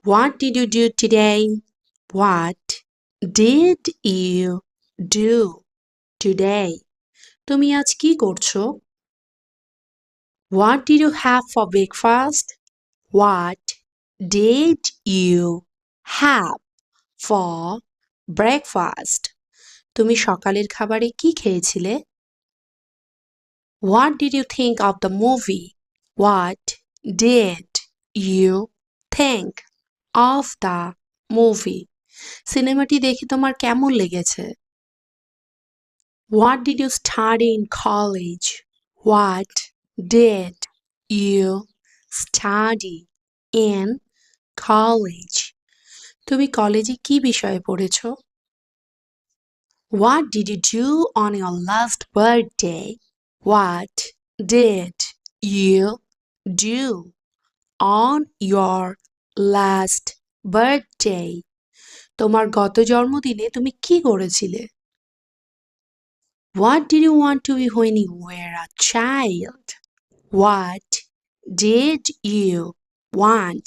What did you do today? What did you do today? তুমি আজ কি করছো? What did you have for breakfast? What did you have for breakfast? তুমি সকালের খাবারে কি খেয়েছিলে? What did you think of the movie? What did you think of the movie? সিনেমাটি দেখে তোমার কেমন লেগেছে? What did you study in college? What did you study in college? তুমি কলেজে কি বিষয়ে পড়েছো? What did you do on your last birthday? What did you do on your last birthday? তোমার গত জন্মদিনে তুমি কি করেছিলে? What did you want to be when you were a child? What did you want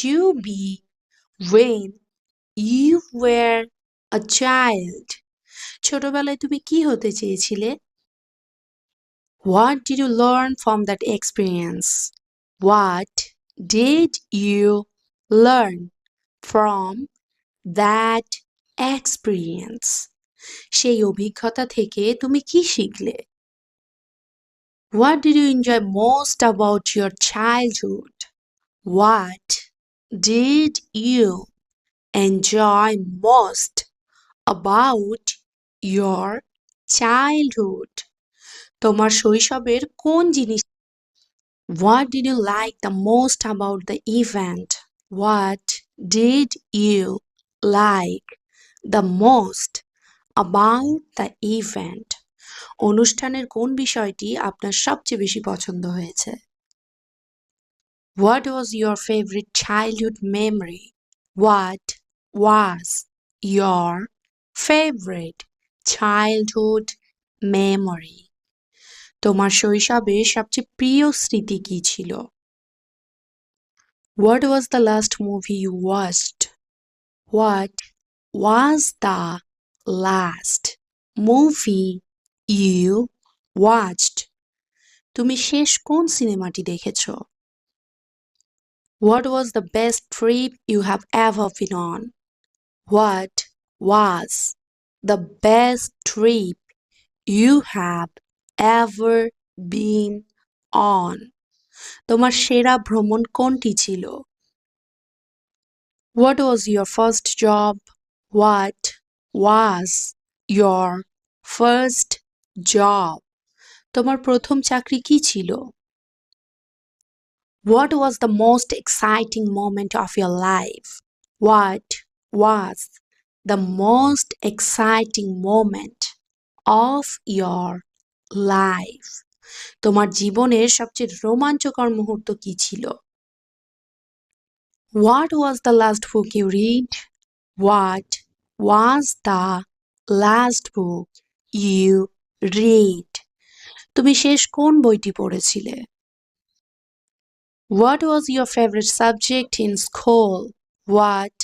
to be when you were a child? ছোটবেলায় তুমি কি হতে চেয়েছিলে? What did you learn from that experience? What did you learn from that experience? সেই অভিজ্ঞতা থেকে তুমি কি শিখলে? What did you enjoy most about your childhood? What did you enjoy most about your childhood? তোমার শৈশবের কোন জিনিস? What did you like the most about the event? What did you like the most about the event? অনুষ্ঠানের কোন বিষয়টি আপনার সবচেয়ে বেশি পছন্দ হয়েছে? What was your favorite childhood memory? What was your favorite childhood memory? তোমার শৈশবের সবচেয়ে প্রিয় স্মৃতি কি ছিল? What was the last movie you watched? What was the last movie you watched? তুমি শেষ কোন সিনেমাটি দেখেছো? What was the best trip you have ever been on? What was the best trip you have ever been on? তোমার সেরা ভ্রমণ কোনটি ছিল? What was your first job? What was your first job? তোমার প্রথম চাকরি কি ছিল? What was the most exciting moment of your life? What was the most exciting moment of your life? তোমার জীবনের সবচেয়ে রোমাঞ্চকর মুহূর্ত কি ছিল? What was the last book you read? What was the last book you read? তুমি শেষ কোন বইটি পড়েছিলে? What was your favorite subject in school? What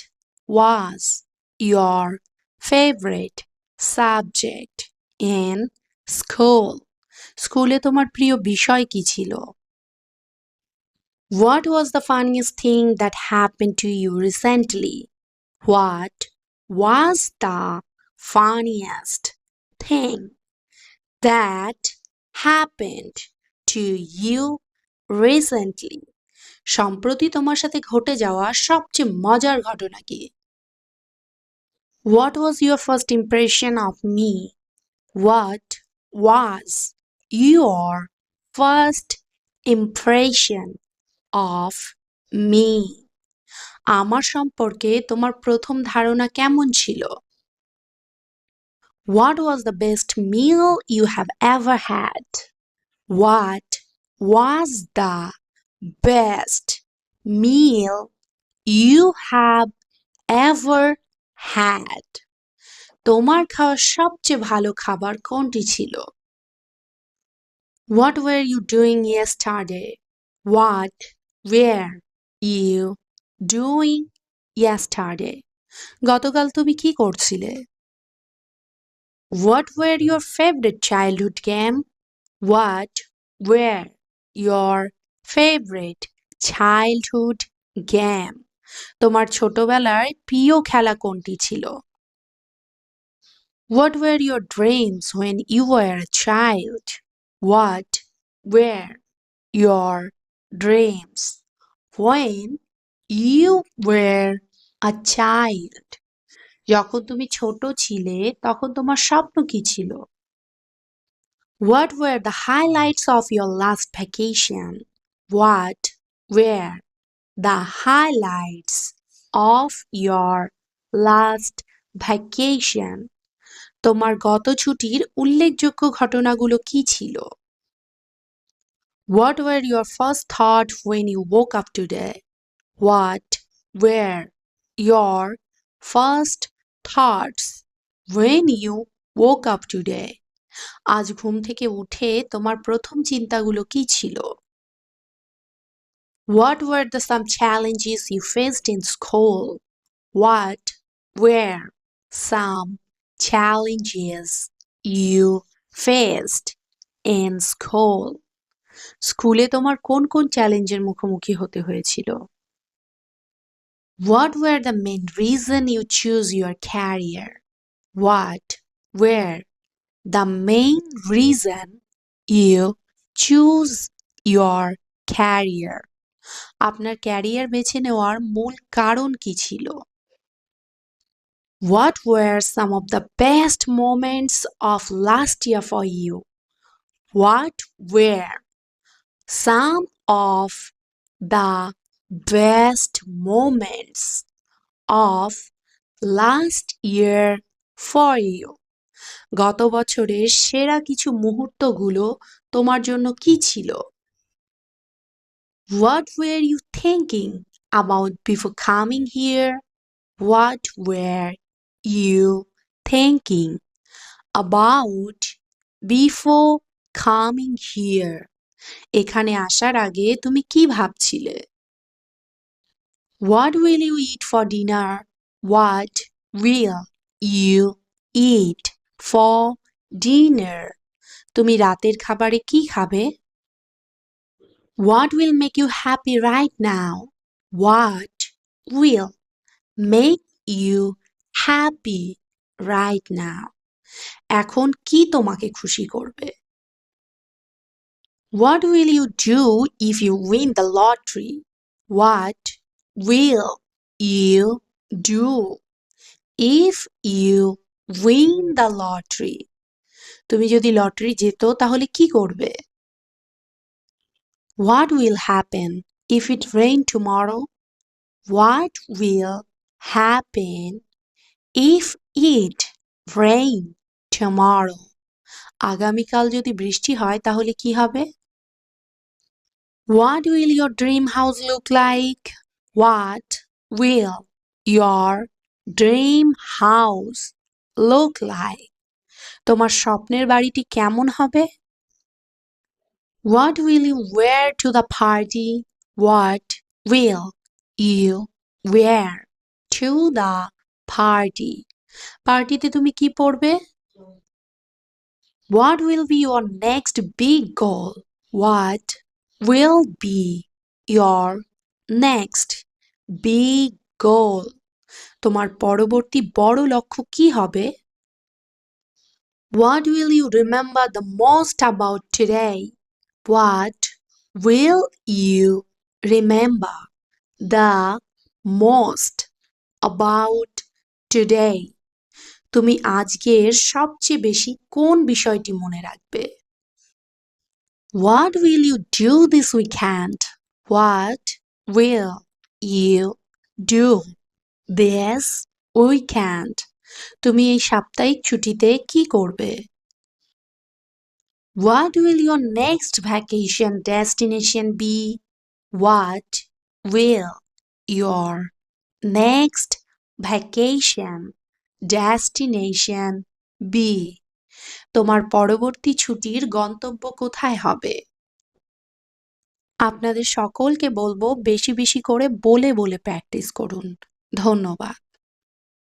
was your favorite subject in school? স্কুলে তোমার প্রিয় বিষয় কি ছিল? What was the funniest thing that happened to you recently? What was the funniest thing that happened to you recently? সম্প্রতি তোমার সাথে ঘটে যাওয়া সবচেয়ে মজার ঘটনা কি? What was your first impression of me? What was your first impression of me? আমার সম্পর্কে তোমার প্রথম ধারণা কেমন ছিল? What was the best meal you have ever had? What was the best meal you have ever had? তোমার খাওয়া সবচেয়ে ভালো খাবার কোনটি ছিল? What were you doing yesterday? What were you doing yesterday? গতকাল তুমি কি করছিলে? What were your favorite childhood game? What were your favorite childhood game? তোমার ছোটবেলায় প্রিয় খেলা কোনটি ছিল? What were your dreams when you were a child? What were your dreams when you were a child? যখন তুমি ছোট ছিলে তখন তোমার স্বপ্ন কি ছিল? What were the highlights of your last vacation? What were the highlights of your last vacation? তোমার গত ছুটির উল্লেখযোগ্য ঘটনাগুলো কি ছিল? What were your first thoughts when you woke up today? What were your first thoughts when you woke up today? আজ ঘুম থেকে উঠে তোমার প্রথম চিন্তাগুলো কি ছিল? What were the some challenges you faced in school? What were some challenges you faced in school? স্কুলে তোমার কোন কোন চ্যালেঞ্জের মুখোমুখি হতে হয়েছিল? What were the main reason you choose your career? What were the main reason you choose your career? আপনার career বেছে নেওয়ার মূল কারণ কি ছিল? What were some of the best moments of last year for you? What were some of the best moments of last year for you? গত বছরের সেরা কিছু মুহূর্তগুলো তোমার জন্য কি ছিল? What were you thinking about before coming here? What were you thinking about before coming here? এখানে আসার আগে তুমি কি ভাবছিলে? What will you eat for dinner? What will you eat for dinner? তুমি রাতের খাবারে কি খাবে? What will make you happy right now? What will make you happy right now? এখন কি তোমাকে খুশি করবে? What will you do if you win the lottery? What will you do if you win the lottery? তুমি যদি lottery জেতো তাহলে কি করবে? What will happen if it rain tomorrow? What will happen if it rain tomorrow? আগামীকাল যদি বৃষ্টি হয় তাহলে কি হবে? What will your dream house look like? What will your dream house look like? তোমার স্বপ্নের বাড়িটি কেমন হবে? What will you wear to the party? What will you wear to the party? পার্টিতে তুমি কি পরবে? What will be your next big goal? What will be your next big goal? তোমার পরবর্তী বড় লক্ষ্য কি হবে? What will you remember the most about today? What will you remember the most about today? তুমি আজকের সবচেয়ে বেশি কোন বিষয়টি মনে রাখবে? What will you do this weekend? What will you do this weekend? তুমি এই সাপ্তাহিক ছুটিতে কি করবে? What will your next vacation destination be? What will your next vacation destination be? তোমার পরবর্তী ছুটির গন্তব্য কোথায় হবে? আপনাদের সকলকে বলবো বেশি বেশি করে বলে বলে প্র্যাকটিস করুন। ধন্যবাদ।